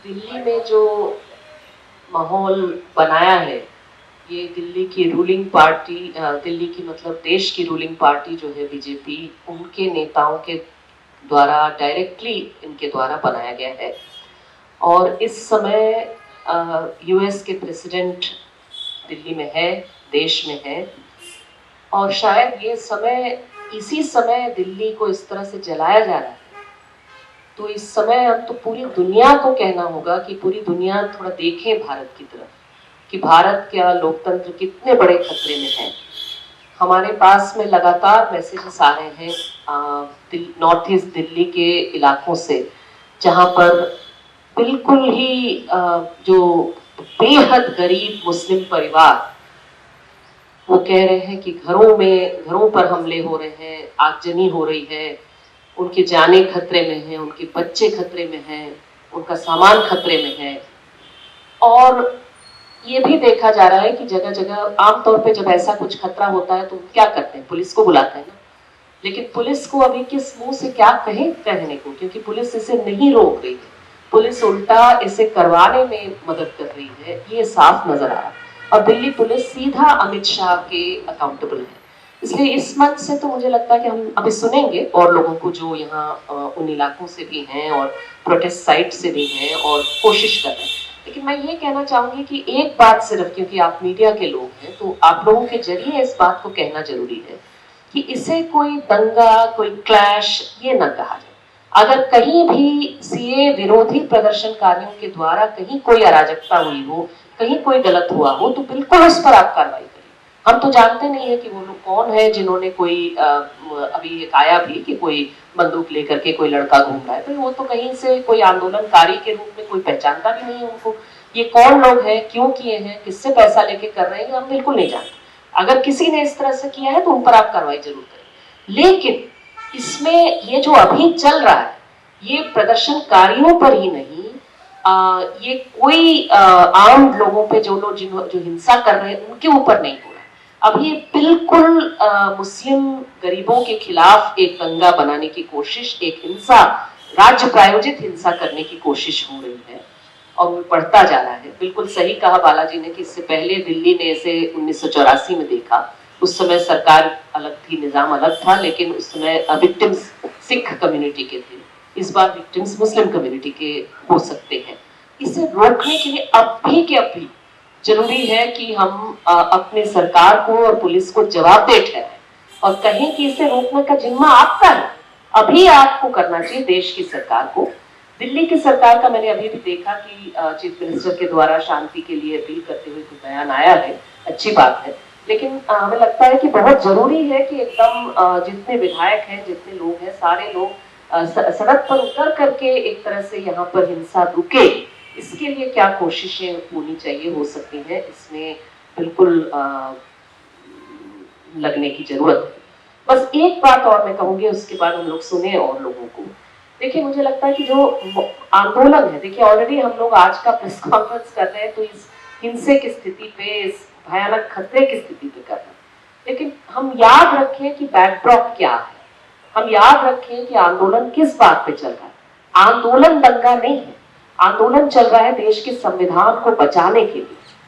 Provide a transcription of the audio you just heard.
दिल्ली में जो माहौल बनाया है, ये दिल्ली की रूलिंग पार्टी, दिल्ली की मतलब देश की रूलिंग पार्टी जो है बीजेपी, उनके नेताओं के द्वारा डायरेक्टली इनके द्वारा बनाया गया है। और इस समय यूएस के प्रेसिडेंट दिल्ली में है, देश में है, और शायद ये समय, इसी समय दिल्ली को इस तरह से जलाया जा रहा है। तो इस समय अब तो पूरी दुनिया को कहना होगा कि पूरी दुनिया थोड़ा देखे भारत की तरफ, कि भारत क्या लोकतंत्र कितने बड़े खतरे में है। हमारे पास में लगातार मैसेजेस आ रहे हैं नॉर्थ ईस्ट दिल्ली के इलाकों से, जहां पर बिल्कुल ही जो बेहद गरीब मुस्लिम परिवार, वो कह रहे हैं कि घरों पर हमले हो रहे हैं, आगजनी हो रही है, उनके जाने खतरे में है, उनके बच्चे खतरे में हैं, उनका सामान खतरे में है। और ये भी देखा जा रहा है कि जगह जगह आमतौर पे जब ऐसा कुछ खतरा होता है तो क्या करते हैं, पुलिस को बुलाते हैं ना। लेकिन पुलिस को अभी किस मुंह से क्या कहें कहने को, क्योंकि पुलिस इसे नहीं रोक रही है, पुलिस उल्टा इसे करवाने में मदद कर रही है, ये साफ नजर आ रहा है। और दिल्ली पुलिस सीधा अमित शाह के अकाउंटेबल है। इसलिए इस मंच से तो मुझे लगता है कि हम अभी सुनेंगे और लोगों को जो यहाँ उन इलाकों से भी हैं और प्रोटेस्ट साइट से भी हैं और कोशिश कर रहे हैं। लेकिन मैं ये कहना चाहूंगी कि एक बात सिर्फ, क्योंकि आप मीडिया के लोग हैं, तो आप लोगों के जरिए इस बात को कहना जरूरी है कि इसे कोई दंगा, कोई क्लैश ये न कहा जाए। अगर कहीं भी सीए विरोधी प्रदर्शनकारियों के द्वारा कहीं कोई अराजकता हुई हो, कहीं कोई गलत हुआ हो, तो बिल्कुल उस पर आप कार्रवाई करें। हम तो जानते नहीं है कि वो लोग कौन है जिन्होंने कोई अभी एक आया भी कि कोई बंदूक लेकर के कोई लड़का घूम रहा है, तो वो तो कहीं से कोई आंदोलनकारी के रूप में कोई पहचानता भी नहीं है उनको। ये कौन लोग हैं, क्यों किए हैं, किससे पैसा लेके कर रहे हैं, हम बिल्कुल नहीं जानते। अगर किसी ने इस तरह से किया है तो उन पर आप कार्रवाई जरूर करें। लेकिन इसमें ये जो अभी चल रहा है, ये प्रदर्शनकारियों पर ही नहीं, ये कोई आम लोगों पे, जो लोग जो हिंसा कर रहे हैं उनके ऊपर नहीं हो रहा है। अब ये बिल्कुल मुस्लिम गरीबों के खिलाफ एक दंगा बनाने की कोशिश, एक हिंसा, राज्य प्रायोजित हिंसा करने की कोशिश हो रही है और वो बढ़ता जा रहा है। बिल्कुल सही कहा बालाजी ने कि इससे पहले दिल्ली ने इसे 1984 में देखा। उस समय सरकार अलग थी, निजाम अलग था, लेकिन उस समय विक्टिम्स सिख कम्युनिटी के थे। इस बार विक्टिम्स मुस्लिम कम्युनिटी के हो सकते हैं। इसे रोकने के लिए अब भी जरूरी है कि हम अपने सरकार को और पुलिस को जवाबदेह ठहराएं और कहें कि इसे रोकने का जिम्मा आपका है। अभी आपको करना चाहिए, देश की सरकार को। दिल्ली की सरकार का मैंने अभी भी देखा कि चीफ मिनिस्टर के द्वारा शांति के लिए अपील करते हुए कुछ बयान आया है, अच्छी बात है। लेकिन हमें लगता है कि बहुत जरूरी है कि एकदम जितने विधायक हैं, जितने लोग हैं, सारे लोग सड़क पर उतर करके एक तरह से यहाँ पर हिंसा रुके। इसके लिए क्या कोशिशें होनी चाहिए, हो सकती हैं, इसमें बिल्कुल लगने की जरूरत है। बस एक बात और मैं कहूंगी, उसके बाद हम लोग सुने और लोगों को। देखिए, मुझे लगता है कि जो आंदोलन है, देखिए ऑलरेडी हम लोग आज का प्रेस कॉन्फ्रेंस कर रहे हैं तो इस हिंसे की स्थिति पे, इस भयानक खतरे की स्थिति पे कर रहे हैं। लेकिन हम याद रखें कि बैकड्रॉप क्या है, हम याद रखें कि आंदोलन किस बात पे चल रहा है। आंदोलन दंगा नहीं है, आंदोलन चल रहा है देश के संविधान को बचाने के लिए।